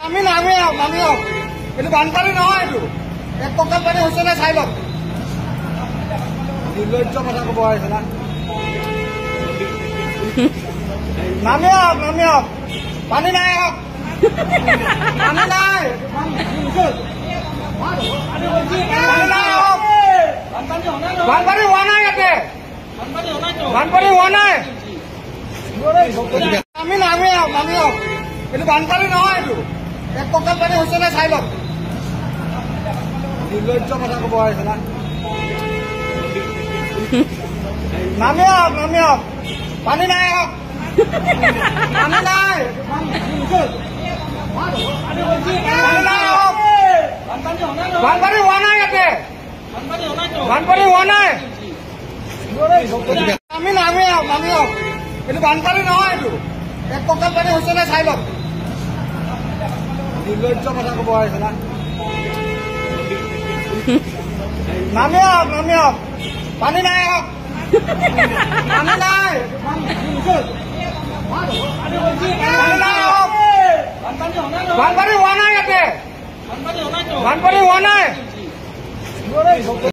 আমি নামি আহক এইটো বানপানী নহয়, এইটো এক টকা পানী হৈছে নে চাই লওক। নিৰ্লজ্জ কথা কব আহিছে না। নামি আহক পানী নাই, আহক পানী নাই, বানপানী হোৱা নাই, ইয়াতে বানপানী হোৱা নাই। আমি নামি আহক এইটো বানপানী নহয়, এইটো এক টকা পানী হৈছে নে চাই লওক। নিৰ্লজ্জ কথা কব আহিছে না। নামি আহক পানী নাই, আহক পানী নাই, বানপানী হোৱা নাই, ইয়াতে বানপানী হোৱা নাই। আমি নামি আহক এইটো বানপানী নহয়, এইটো এক টকা পানী হৈছে নে চাই লওক। নিৰ্লজ্জ কথা কব আহিছে না। নামি আহক পানী নাই, আহক পানী নাই, বানপানী হোৱা নাই, ইয়াতে বানপানী হোৱা নাই।